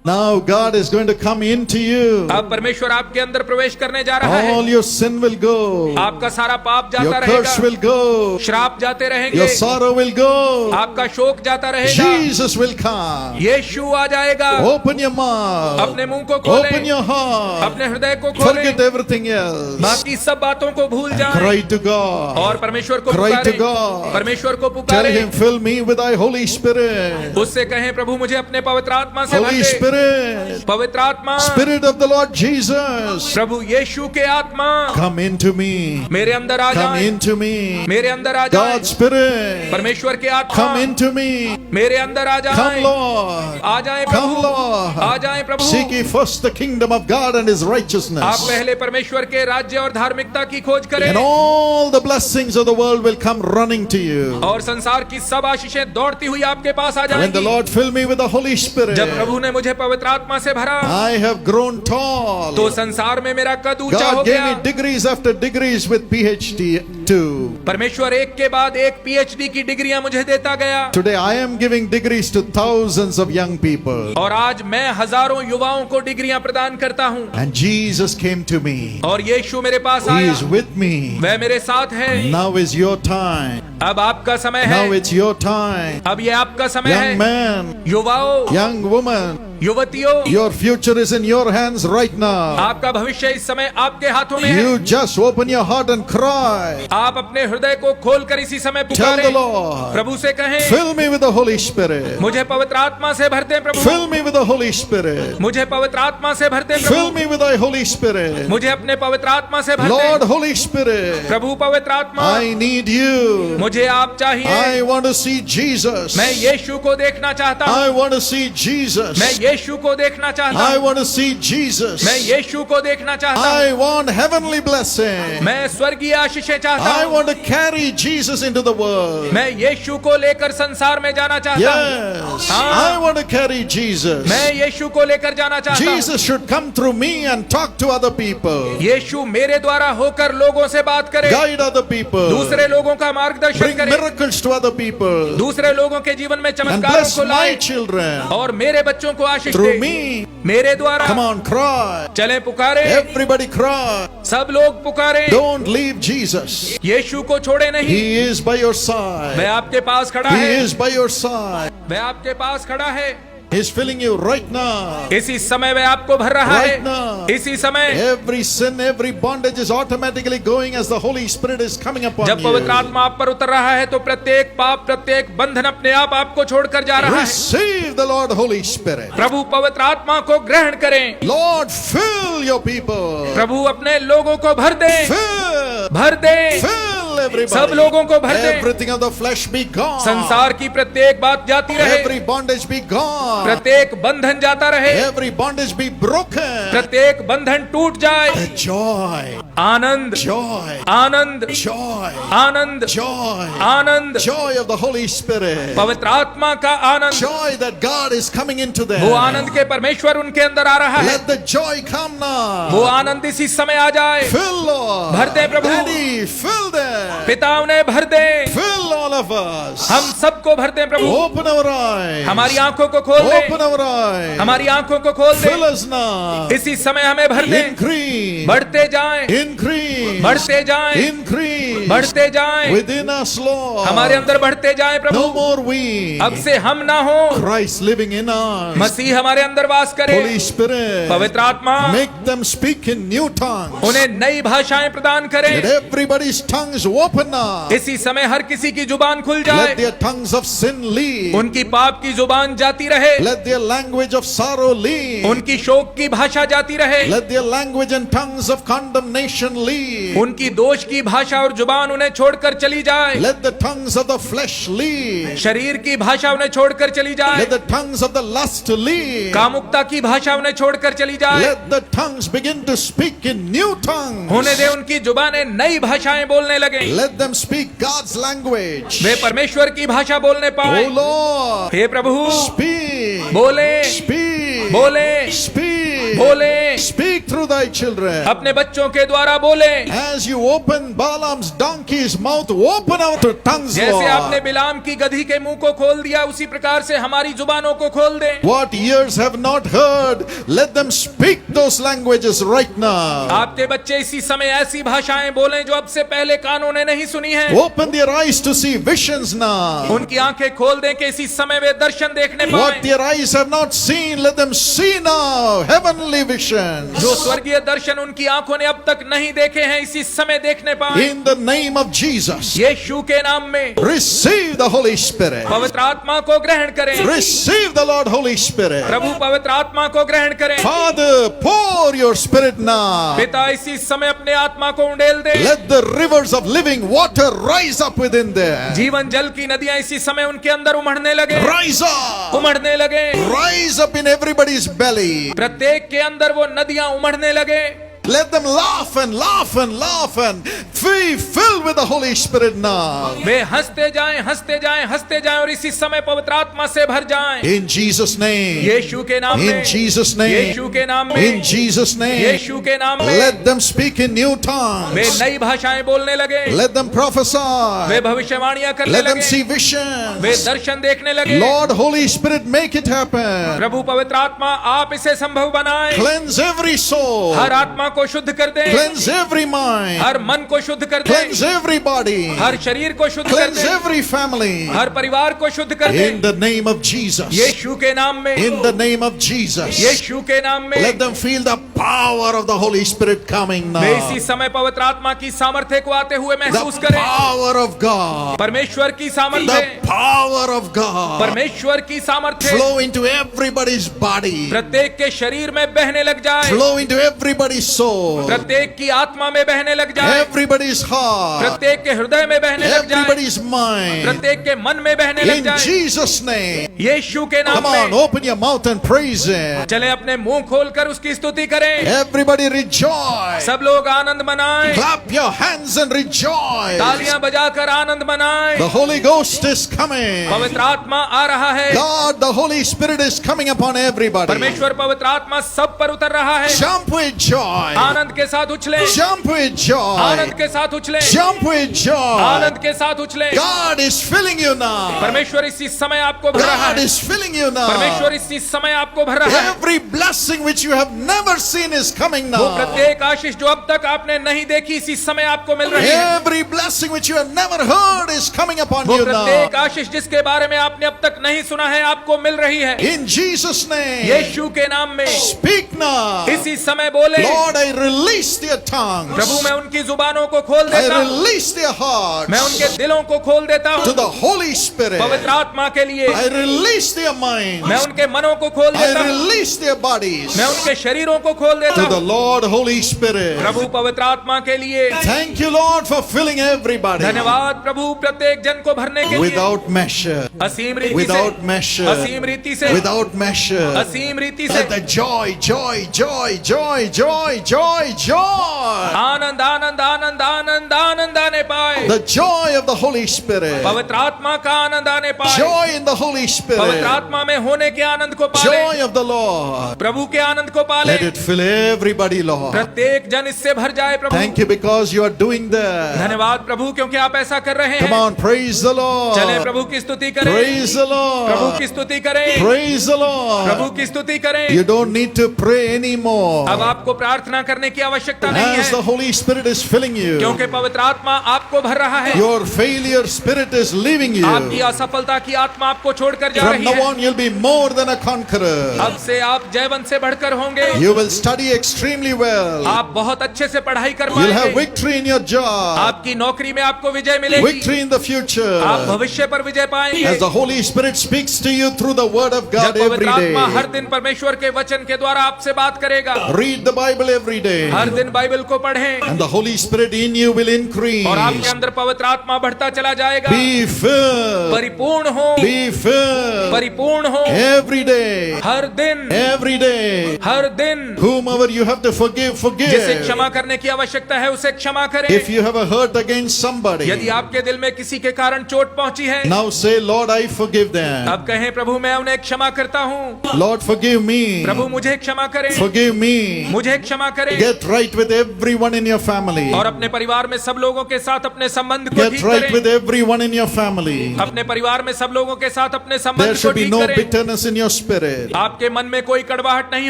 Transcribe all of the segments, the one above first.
Now God is going to come into you. अब परमेश्वर आपके अंदर प्रवेश करने जा रहा है। All your sin will go. आपका सारा पाप जाता Your रहेगा, curse will go. श्राप जाते रहेंगे, Your sorrow will go. आपका शोक जाता रहेगा। Jesus will come. यीशु आ जाएगा। Open your mouth. अपने मुंह को खोलें, Open your heart. अपने हृदय को खोलें, Forget everything else. बाकी सब बातों को भूल जाएं Cry to God. और परमेश्वर को Cry to पुकारें, God. परमेश्वर को Tell पुकारें, Him, fill me with Thy Holy Spirit. उससे कहें प्रभु मुझे अपने पवित्र आत्मा से भर Holy दे। Spirit. पवित्र आत्मा, Spirit of the Lord Jesus. प्रभु यीशु के आत्मा Come into me. मेरे अंदर आ Come जाए, into me. मेरे अंदर आ जाए। God's Spirit. परमेश्वर के आत्मा Come into me. मेरे अंदर आ Come, जाए, Lord. आ जाए Come, प्रभु, Lord. आ जाए प्रभु। Seek ye first the kingdom of God and His आप righteousness, पहले परमेश्वर के राज्य और धार्मिकता की खोज करें and all the blessings of the world will come running to you. और संसार की सब आशीषें दौड़ती हुई आपके पास आ When the जाएंगी। Lord filled me with the Holy Spirit, जब प्रभु ने मुझे पवित्र आत्मा से भरा I have grown tall. तो संसार में मेरा कद ऊंचा हो God gave गया। me degrees after degrees with PhD too. परमेश्वर एक के बाद एक पीएचडी की डिग्रियां मुझे देता गया Today I am giving degrees to thousands of young people. और आज मैं हजारों युवाओं को डिग्रियां प्रदान करता हूं। And Jesus came to me. और यीशु मेरे पास He आया, is with me. वह मेरे साथ है। Now is your time. अब आपका समय है, Now it's your time. अब ये आपका समय Young है। man, युवाओं, young woman, युवतियों, your future is in your hands right now. आपका भविष्य इस समय आपके हाथों में है। You just open your heart and cry. आप अपने हृदय को खोलकर इसी समय Tell the पुकारें, Lord, प्रभु से कहें fill me with the Holy Spirit. मुझे पवित्र आत्मा से भर दे प्रभु, Fill me with the Holy Spirit. मुझे पवित्र आत्मा से भर दे Fill Prabhu, me with thy Holy Spirit. मुझे अपने पवित्र आत्मा से भर Lord, दे Holy Spirit, प्रभु। पवित्र आत्मा, I need you. मुझे आप चाहिए। I want to see Jesus. मैं यीशु को देखना चाहता हूँ, I want to see Jesus. मैं यीशु को देखना चाहता I हूँ, want to see Jesus. मैं यीशु को देखना चाहता हूँ, I want heavenly blessing. मैं स्वर्गीय आशीषें चाहता I हूँ, want to carry Jesus into the world. मैं यीशु को लेकर संसार में जाना चाहता हूँ। Yes, हाँ। I want to carry Jesus. मैं यीशु को लेकर जाना चाहता हूँ। Jesus should come through me and talk to other people. यीशु मेरे द्वारा होकर लोगों से बात करे, Guide other people. दूसरे लोगों का मार्गदर्शन Bring करे, miracles to other people. दूसरे लोगों के जीवन में And चमत्कारों bless को my लाए children. और मेरे बच्चों को आशीष Through दे। me. मेरे द्वारा Come on, cry. चले पुकारे, Everybody cry. सब लोग पुकारे। Don't leave Jesus. यीशु को छोड़े नहीं, He is by your वह side. आपके पास खड़ा He है, is by your side. वह आपके पास खड़ा है। He's filling you right now. इसी समय वह आपको भर रहा Right now. है, इसी समय Every sin, every bondage is automatically going as the Holy Spirit is coming upon जब पवित्र you. आत्मा आप पर उतर रहा है तो प्रत्येक पाप, प्रत्येक बंधन अपने आप आपको छोड़कर जा रहा है। Receive the Lord Holy Spirit. प्रभु पवित्र आत्मा को ग्रहण करें। Lord, fill your people. प्रभु अपने लोगों को भर दे, Fill. भर दे, Fill everybody. सब लोगों को भर दे। Everything of the flesh be gone. संसार की प्रत्येक बात जाती रहे, Every bondage be gone. प्रत्येक बंधन जाता रहे, Every bondage be broken. प्रत्येक बंधन टूट जाए। Joy. Anand, Joy. Anand, Joy. Anand, Joy. Anand, Joy of the Holy Spirit. पवित्र आत्मा का आनंद, Joy that God is coming into them. वो आनंद के परमेश्वर उनके अंदर आ रहा है। Let the joy come now. वो आनंद इसी समय आ जाए। Fill, Lord. भर दे प्रभु। Daddy, fill them. पिता उन्हें भर दे, Fill all of us. हम सबको भर दे प्रभु। Open our eyes. हमारी आंखों को खोल दे, Open our eyes. हमारी आंखों को खोल दे। Fill us now. इसी समय हमें भर दे, Increase. बढ़ते जाएं, Increase. बढ़ते जाएं, Increase. बढ़ते जाएं, Within us, Lord. हमारे अंदर बढ़ते जाएं प्रभु। No more we. अब से हम ना हो, Christ living in us. मसीह हमारे अंदर वास करे। Holy Spirit. पवित्र आत्मा Make them speak in new tongues. उन्हें नई भाषाएं प्रदान करे। Let everybody's tongues open now. इसी समय हर किसी की जुबान खुल Let जाए, their tongues of sin leave. उनकी पाप की जुबान जाती रहे, Let their language of sorrow leave. उनकी शोक की भाषा जाती रहे, Let their language and tongues of condemnation leave. उनकी दोष की भाषा और जुबान उन्हें छोड़कर चली जाए, Let the tongues of the flesh leave. शरीर की भाषा उन्हें छोड़कर चली जाए, Let the tongues of the lust leave. कामुकता की भाषा उन्हें छोड़कर चली जाए। Let the tongues begin to speak in new tongues. होने दे उनकी जुबानें नई भाषाएं बोलने लगे, Let them speak God's language. वे परमेश्वर की भाषा बोलने पाए। Oh Lord, हे प्रभु, speak. बोले, Speak. बोले, Speak. बोले, Speak through thy children. अपने बच्चों के द्वारा बोले, As you open Balaam's donkey's mouth, open our tongues, जैसे आपने Lord. बिलाम की गधी के मुंह को खोल दिया, उसी प्रकार से हमारी जुबानों को खोल दे। What ears have not heard, let them speak those languages right now. आपके बच्चे इसी समय ऐसी भाषाएं बोलें जो अब से पहले कानों ने नहीं सुनी है। Open their eyes to see visions now. उनकी आंखें खोल दें कि इसी समय वे दर्शन देखने What पाएं। their eyes have not seen, let them see now. Heavenly visions. जो स्वर्गीय दर्शन उनकी आंखों ने अब तक नहीं देखे हैं, इसी समय देखने पाएं। In the name of Jesus, यीशु के नाम में receive the Holy Spirit. पवित्र आत्मा को ग्रहण करें। Receive the Lord Holy Spirit. प्रभु पवित्र आत्मा को ग्रहण करें। Father, pour your Spirit now. पिता इसी समय अपने आत्मा को उंडेल दे। Let the rivers of living water rise up within there. जीवन जल की नदियां इसी समय उनके अंदर उमड़ने लगे, Rise up. उमड़ने लगे। Rise up in everybody's belly. प्रत्येक के अंदर वो नदियां उमड़ने लगे। Let them laugh and laugh and laugh and be filled with the Holy Spirit now. वे हंसते जाएं, हंसते जाएं, हंसते जाएं और इसी समय पवित्र आत्मा से भर जाएं। In Jesus' name. यीशु के नाम में, In Jesus' name. यीशु के नाम में, In Jesus' name. यीशु के नाम में। Let them speak in new way tongues. नई भाषाएं बोलने लगे, Let them वे prophesy. भविष्यवाणियां करने Let them लगे, see वे visions. दर्शन देखने लगे। Lord, Holy Spirit, make it happen. प्रभु पवित्र आत्मा आप इसे संभव बनाएं। Cleanse every soul. हर आत्मा को शुद्ध कर दे, Cleanse every mind. हर मन को शुद्ध कर दे, Cleanse every body. हर शरीर को शुद्ध कर Cleanse दे, every family. हर परिवार को शुद्ध कर दे। In the name of Jesus. यीशु के नाम में, In the name of Jesus. यीशु के नाम में। Let them feel the power of the Holy Spirit coming way now. इसी समय पवित्र आत्मा की सामर्थ्य को आते हुए महसूस The करें। power of God. परमेश्वर की The सामर्थ्य, power of God. परमेश्वर की सामर्थ्य Flow into everybody's body. प्रत्येक के शरीर में बहने लग जाए, Flow into everybody's soul. प्रत्येक की आत्मा में बहने लग जाए, Everybody's heart. प्रत्येक के हृदय में बहने लग जाए, Everybody's mind. प्रत्येक के मन में बहने लग In जाए। Jesus' name. यीशु के नाम Come on, में open your mouth and praise Him. चले अपने मुंह खोलकर उसकी स्तुति करें। Everybody rejoice. सब लोग आनंद मनाएं, Clap your hands and rejoice. तालियां बजाकर आनंद मनाएं। The Holy Ghost is coming. पवित्र आत्मा आ रहा है, God, the Holy Spirit is coming upon everybody. परमेश्वर पवित्र आत्मा सब पर उतर रहा है। Jump with joy. आनंद के साथ उछले, Jump with joy. आनंद के साथ उछले, Jump with joy. आनंद के साथ उछले। God is filling you now. परमेश्वर इसी समय आपको भर रहा God है, is filling you now. परमेश्वर इसी समय आपको भर रहा है। Every blessing which you have never seen is coming वो now. प्रत्येक आशीष जो अब तक आपने नहीं देखी इसी समय आपको मिल रही है। Every blessing which you have never heard is coming upon वो you प्रत्येक now. आशीष जिसके बारे में आपने अब तक नहीं सुना है आपको मिल रही है। In Jesus' name. यीशु के नाम में Speak now. इसी समय बोले, Lord, I release their tongues. प्रभु मैं उनकी जुबानों को खोल I देता हूँ, release their hearts मैं उनके दिलों को खोल देता to हूँ the Holy Spirit. पवित्र आत्मा के लिए। I release their minds. मैं उनके मनों को खोल I देता हूँ, release their bodies मैं उनके शरीरों को खोल देता to the हूँ Lord Holy Spirit. प्रभु पवित्र आत्मा के लिए। Thank you, Lord, for filling everybody धन्यवाद प्रभु प्रत्येक जन को भरने के लिए। without measure. असीम रीति Without से, measure. असीम रीति से, Without measure. असीम रीति से। Let the joy, joy, joy, joy, joy, joy, joy. Anand Anand Anand Anand Anand आने पाए, The joy of the Holy Spirit. पवित्र आत्मा का आनंद आने पाए, Joy in the Holy पवित्र Spirit. आत्मा में होने के आनंद को पाले, Joy of the Lord. प्रभु के आनंद को पाले। Let it fill everybody, Lord. प्रत्येक जन इससे भर जाए प्रभु। Thank you because you are doing that. धन्यवाद प्रभु क्योंकि आप ऐसा कर रहे Come हैं। on, praise the चले Lord. प्रभु की स्तुति करें, Praise the प्रभु Lord. की स्तुति करें, Praise the प्रभु Lord. की स्तुति करें। You don't need to pray anymore. अब आपको प्रार्थना करने की आवश्यकता नहीं As the है Holy Spirit is filling you, क्योंकि पवित्र आत्मा आपको भर रहा है। your failure spirit is leaving आपकी you. असफलता की आत्मा आपको छोड़कर जा From रही now है। on, you'll be more than a conqueror. अब से आप जयवंत से बढ़कर होंगे। You will study extremely well. आप बहुत अच्छे से पढ़ाई कर You'll have पाएंगे। victory in your job, आपकी नौकरी में आपको विजय मिलेगी। victory in the आप future. भविष्य पर विजय पाएंगे। As the Holy Spirit speaks to you through the Word of जब God every पवित्र आत्मा हर day. दिन परमेश्वर के वचन के द्वारा आपसे बात करेगा। Read the Bible every day. हर दिन बाइबल को पढ़ें And the Holy Spirit in you will increase. और आपके अंदर पवित्र आत्मा बढ़ता चला जाएगा। Be filled. परिपूर्ण हो, Be filled. fill परिपूर्ण हो every day, हर दिन, every day. हर दिन। Whomever you have to forgive, जिसे forgive. क्षमा करने की आवश्यकता है उसे क्षमा करें। If you have a hurt against somebody, यदि आपके दिल में किसी के कारण चोट पहुंची है, now say, Lord, I forgive them. अब कहें प्रभु मैं उन्हें क्षमा करता हूँ। Lord, forgive me. प्रभु मुझे क्षमा करें, Forgive me. मुझे क्षमा करें। Get right with everyone in your family. और अपने परिवार में सब लोगों के साथ अपने संबंध को Get ठीक right with करें। everyone in your family. अपने परिवार में सब लोगों के साथ अपने There संबंध को should be ठीक no करें। bitterness in your spirit. आपके मन में कोई कड़वाहट नहीं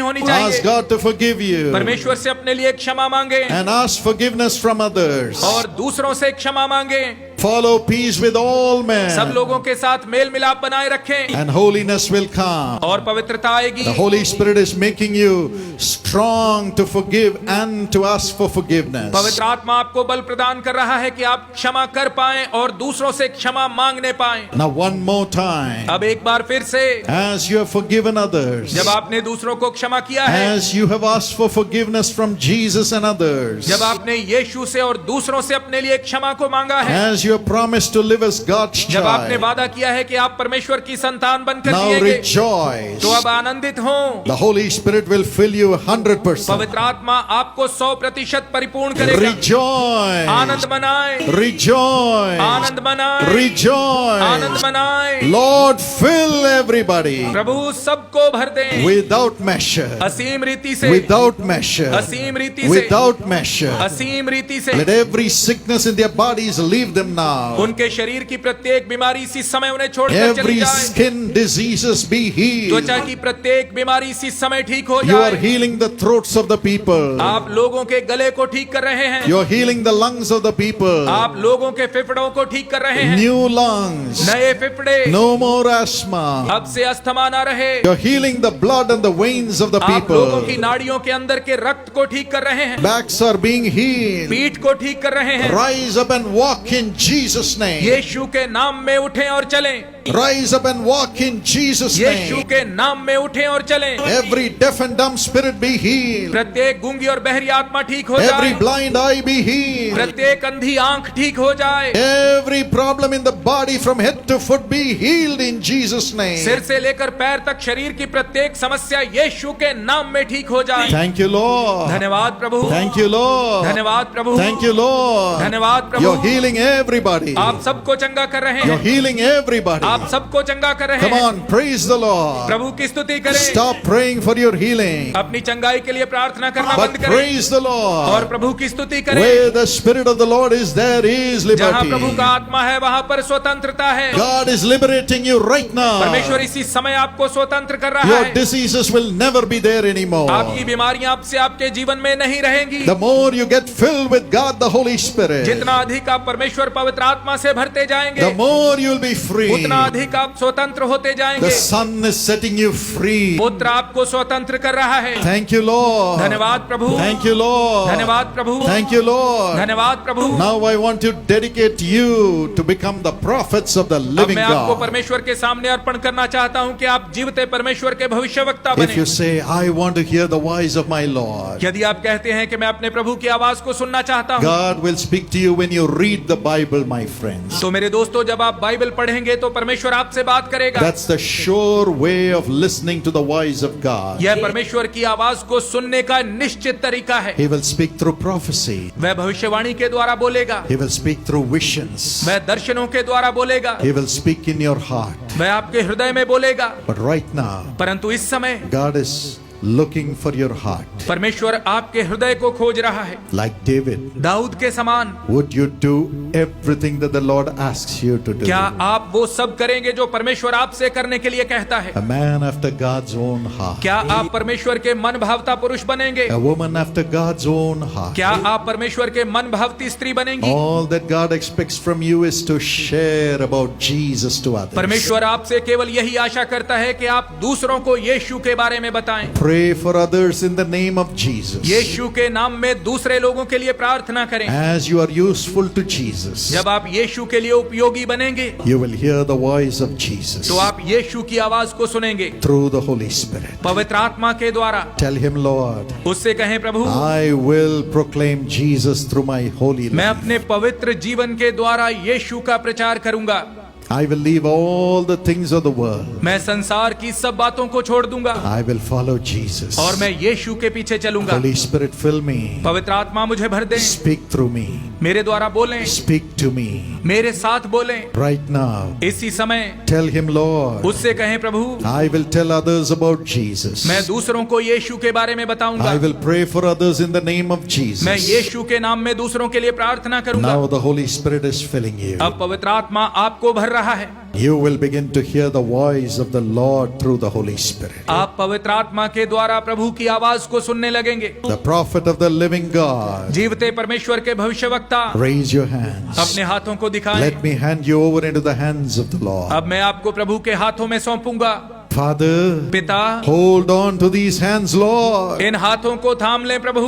होनी Ask चाहिए। God to forgive you परमेश्वर से अपने लिए क्षमा मांगे and ask forgiveness from others. और दूसरों से क्षमा मांगे। Follow peace with all सब men, लोगों के साथ मेल मिलाप बनाए रखें and holiness will come. और पवित्रता आएगी। The Holy Spirit is making you strong to forgive and to ask for forgiveness. पवित्र आत्मा आपको बल प्रदान कर रहा है कि आप क्षमा कर पाएं और दूसरों से क्षमा मांगने पाएं। Now one more time, अब एक बार फिर से, as you have forgiven others, जब आपने दूसरों को क्षमा किया है, as you have asked for forgiveness from Jesus and others, जब आपने यीशु से और दूसरों से अपने लिए क्षमा को मांगा है, as you have promised to live as God's जब आपने child, वादा किया है कि आप परमेश्वर की संतान बनकर now जिएंगे, rejoice. तो अब आनंदित हो। The Holy Spirit will fill you 100%. पवित्र आत्मा आपको 100% परिपूर्ण करेगा। Rejoice. आनंद मनाए, Rejoice. आनंद मनाए, आनंद Rejoice. मनाए। Lord, fill everybody प्रभु सबको भर दें without measure. असीम रीति से, Without measure. असीम रीति से, Without measure. असीम रीति से। Let every sickness in their bodies leave them now. उनके शरीर की प्रत्येक बीमारी इसी समय उन्हें छोड़कर चली Every जाए। skin diseases be healed. त्वचा की प्रत्येक बीमारी इसी समय ठीक हो You are जाए। healing the throats of the people. आप लोगों के गले को ठीक कर रहे हैं। You are healing the lungs of the people. आप लोगों के फेफड़ों को ठीक कर रहे हैं। New lungs. नए फेफड़े, No more asthma. अब से अस्थमा ना रहे। You're healing the blood and the veins of the आप लोगों की people. नाड़ियों के अंदर के रक्त को ठीक कर रहे हैं। Backs are being healed. पीठ को ठीक कर रहे हैं। Rise up and walk in Jesus' name. यीशु के नाम में उठें और चलें। Rise up and walk in Jesus' Yeshu name. के नाम में उठें और चलें। Every deaf and dumb spirit be healed. प्रत्येक गूंगी और बहरी आत्मा ठीक हो Every जाए। blind eye be healed. प्रत्येक अंधी आंख ठीक हो जाए। Every problem in the body from head to foot be healed in Jesus' name. सिर से लेकर पैर तक शरीर की प्रत्येक समस्या यीशु के नाम में ठीक हो जाए। Thank you, Lord. धन्यवाद प्रभु। Thank you, Lord. धन्यवाद प्रभु। Thank you, Lord. धन्यवाद प्रभु। You're healing everybody. आप सबको चंगा कर रहे You're हैं। healing everybody. आप सबको चंगा कर रहे Come हैं। on, praise the Lord. प्रभु की स्तुति करें। Stop praying for your healing, अपनी चंगाई के लिए प्रार्थना करना but बंद करें praise the और Lord. प्रभु की स्तुति करें। Where the Spirit of the Lord is, there is जहाँ प्रभु liberty. का आत्मा है वहाँ पर स्वतंत्रता है। God is liberating you right now. परमेश्वर इसी समय आपको स्वतंत्र कर रहा Your है। diseases will never be there anymore. आपकी बीमारियां अब से आपके जीवन में नहीं रहेंगी। The more you get filled with God, the Holy Spirit, जितना अधिक आप परमेश्वर पवित्र आत्मा से भरते जाएंगे, the more you'll be free. उतना अधिक आप स्वतंत्र होते जाएंगे। The Son is setting you free. पुत्र आपको स्वतंत्र कर रहा है। Thank you, Lord. धन्यवाद प्रभु। Thank you, Lord. धन्यवाद प्रभु। Thank you, Lord. धन्यवाद प्रभु। Now I want to dedicate you to become the prophets of the अब living मैं आपको God. परमेश्वर के सामने अर्पण करना चाहता हूं कि आप जीवते परमेश्वर के भविष्यवक्ता If you बने। say, I want to hear the voice of my Lord, यदि आप कहते हैं कि मैं अपने प्रभु की आवाज को सुनना चाहता हूं, God will speak to you when you read the Bible, my friends. तो मेरे दोस्तों जब आप बाइबल पढ़ेंगे तो परमेश्वर आपसे बात करेगा। That's the sure way of listening to the voice of God. यह परमेश्वर की आवाज को सुनने का निश्चित तरीका है। He will speak through prophecy. वह भविष्यवाणी के द्वारा बोलेगा, He will speak through visions. वह दर्शनों के द्वारा बोलेगा, He will speak in your heart. वह आपके हृदय में बोलेगा। But right now, परंतु इस समय God is looking for your heart. परमेश्वर आपके हृदय को खोज रहा है। Like David, दाऊद के समान would you do everything that the Lord asks you to do? क्या आप वो सब करेंगे जो परमेश्वर आपसे करने के लिए कहता है? A man after God's own heart. क्या आप परमेश्वर के मन भावता पुरुष बनेंगे? A woman after God's own heart. क्या आप परमेश्वर के मन भावती स्त्री बनेंगी? All that God expects from you is to share about Jesus to others. परमेश्वर आपसे केवल यही आशा करता है कि आप दूसरों को यीशु के बारे में बताएं। Pray for others in the name of Jesus. यीशु के नाम में दूसरे लोगों के लिए प्रार्थना करें। As you are useful to Jesus, जब आप यीशु के लिए उपयोगी बनेंगे you will hear the voice of Jesus तो आप यीशु की आवाज को सुनेंगे through the Holy Spirit. पवित्र आत्मा के द्वारा। Tell him, Lord, उससे कहें प्रभु I will proclaim Jesus through my holy मैं life. अपने पवित्र जीवन के द्वारा यीशु का प्रचार करूंगा। I will leave all the things of the world. मैं संसार की सब बातों को छोड़ दूंगा I will follow Jesus. और मैं यीशु के पीछे चलूंगा। Holy Spirit, fill me. पवित्र आत्मा मुझे भर दे, Speak through me. मेरे द्वारा बोलें, Speak to me. मेरे साथ बोलें। Right now. इसी समय Tell him, Lord. उससे कहें, प्रभु I will tell others about Jesus. मैं दूसरों को यीशु के बारे में बताऊंगा। I will pray for others in the name of Jesus. मैं यीशु के नाम में दूसरों के लिए प्रार्थना करूंगा। Now the Holy Spirit is filling you. अब पवित्र आत्मा आपको भर रहा है। You will begin to hear the voice of the Lord through the Holy Spirit. आप पवित्र आत्मा के द्वारा प्रभु की आवाज को सुनने लगेंगे। The prophet of the living God. जीवते परमेश्वर के भविष्यवक्ता Raise your hands. अपने हाथों को दिखाएं। Let me hand you over into the hands of the Lord. अब मैं आपको प्रभु के हाथों में सौंपूंगा। Father, पिता, hold on to these hands, Lord. इन हाथों को थाम लें प्रभु।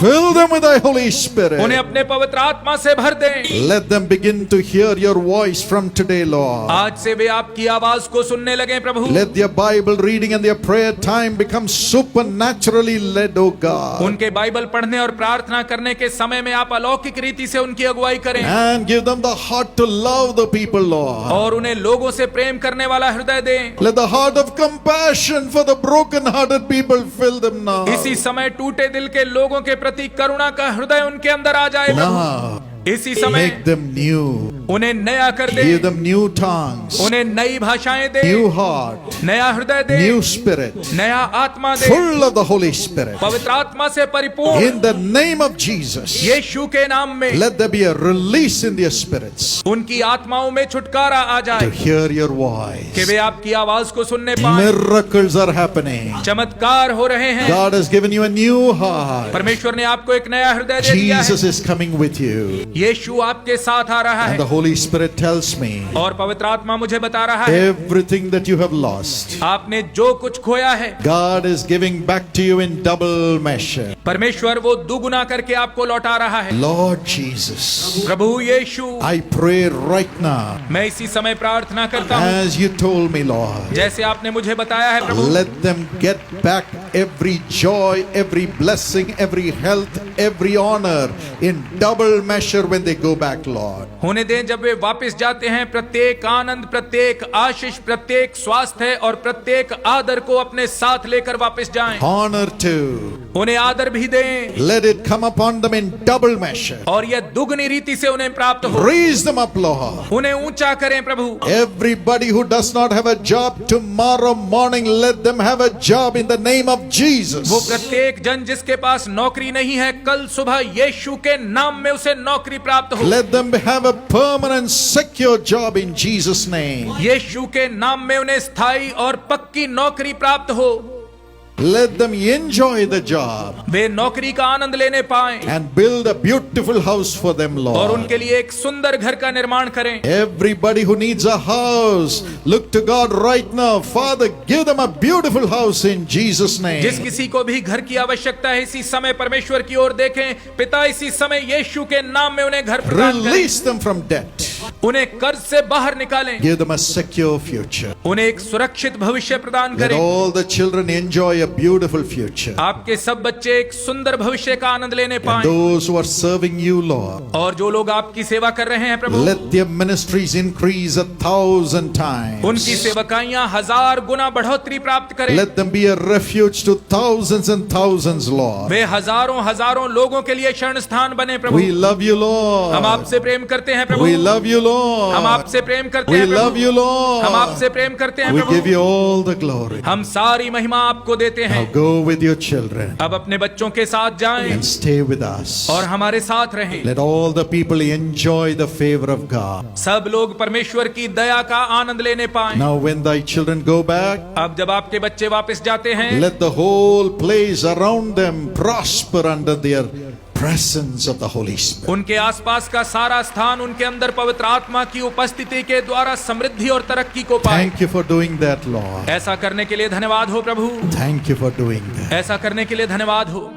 Fill them with thy Holy Spirit. उन्हें अपने पवित्र आत्मा से भर दें। Let them begin to hear your voice from today, Lord. आज से वे आपकी आवाज को सुनने लगे प्रभु। Let their Bible reading and their prayer time become supernaturally led, O God. उनके बाइबल पढ़ने और प्रार्थना करने के समय में आप अलौकिक रीति से उनकी अगुवाई करें And give them the heart to love the people, Lord. और उन्हें लोगों से प्रेम करने वाला हृदय दें। Let the heart of compassion for the broken-hearted people fill them now. इसी समय टूटे दिल के लोगों के प्रति करुणा का हृदय उनके अंदर आ जाए प्रभु। Now, इसी समय make them new. उन्हें नया कर दे, Give them new tongues, उन्हें नई भाषाएं दे, new heart, नया हृदय दे, new spirit, नया आत्मा दे, full of the Holy Spirit. पवित्र आत्मा से परिपूर्ण In the name of Jesus, यीशु के नाम में let there be a release in their spirits उनकी आत्माओं में छुटकारा आ to जाए hear your कि voice. वे आपकी आवाज को सुनने पाएं। Miracles are happening. चमत्कार हो रहे हैं। God has given you a new heart. परमेश्वर ने आपको एक नया हृदय दे दिया है। Jesus is coming with you. यीशु आपके साथ आ रहा And है the Holy Spirit tells me और पवित्र आत्मा मुझे बता रहा है everything that you have lost, आपने जो कुछ खोया है God is giving back to you in double measure. परमेश्वर वो दुगुना करके आपको लौटा रहा है। Lord Jesus, Prabhu Yeshu, I pray right now, मैं इसी समय प्रार्थना करता हूँ as you told me, Lord, जैसे आपने मुझे बताया है प्रभु। let them get back every joy, every blessing, every health, every honor in double measure when they go back, Lord. होने दें जब वे वापस जाते हैं, प्रत्येक आनंद, प्रत्येक आशीष, प्रत्येक स्वास्थ्य और प्रत्येक आदर को अपने साथ लेकर वापस जाएं। Honor too. उन्हें आदर भी दें Let it come upon them in double measure. और यह दुगनी रीति से उन्हें प्राप्त हो। Raise them up, Lord. उन्हें ऊंचा करें प्रभु। Everybody who does not have a job tomorrow morning, let them have a job in the name of Jesus. वो प्रत्येक जन जिसके पास नौकरी नहीं है, कल सुबह यीशु के नाम में उसे नौकरी प्राप्त हो। Let them have a permanent secure job in Jesus' name. यीशु के नाम में उन्हें स्थायी और पक्की नौकरी प्राप्त हो। Let them enjoy the job वे नौकरी का आनंद लेने पाएं and build a beautiful house for them, और Lord. उनके लिए एक सुंदर घर का निर्माण करें। Everybody who needs a house, look to God right now. Father, give them a beautiful house in Jesus' name. जिस किसी को भी घर की आवश्यकता है, इसी समय परमेश्वर की ओर देखें। पिता, इसी समय यीशु के नाम में उन्हें घर प्रदान करें। Release them from debt. उन्हें कर्ज से बाहर निकालें। Give them a secure future. उन्हें एक सुरक्षित भविष्य प्रदान Let करें। all the children enjoy a beautiful future. आपके सब बच्चे एक सुंदर भविष्य का आनंद लेने And पाएं those who are serving you, Lord, और जो लोग आपकी सेवा कर रहे हैं प्रभु, let their ministries increase 1,000 times. उनकी सेवकाइयां 1000 गुना बढ़ोतरी प्राप्त करें। Let them be a refuge to thousands and thousands, Lord. वे हजारों हजारों लोगों के लिए शरण स्थान बने प्रभु। We love you, Lord. हम आपसे प्रेम करते हैं प्रभु। We love you, Lord. हम आपसे प्रेम करते We हैं love प्रभु। you, Lord. हम आपसे प्रेम करते हैं We give Prabhu. you all the glory. हम सारी महिमा आपको देते Now हैं। go with your children अब अपने बच्चों के साथ जाएं and stay with us. और हमारे साथ रहें। Let all the people enjoy the favor of God. सब लोग परमेश्वर की दया का आनंद लेने पाएं। Now when thy children go back, अब जब आपके बच्चे वापस जाते हैं, let the whole place around them prosper under their presence of the Holy Spirit. उनके आसपास का सारा स्थान उनके अंदर पवित्र आत्मा की उपस्थिति के द्वारा समृद्धि और तरक्की को पाए। Thank you for doing that, Lord. ऐसा करने के लिए धन्यवाद हो प्रभु। Thank you for doing that. ऐसा करने के लिए धन्यवाद हो।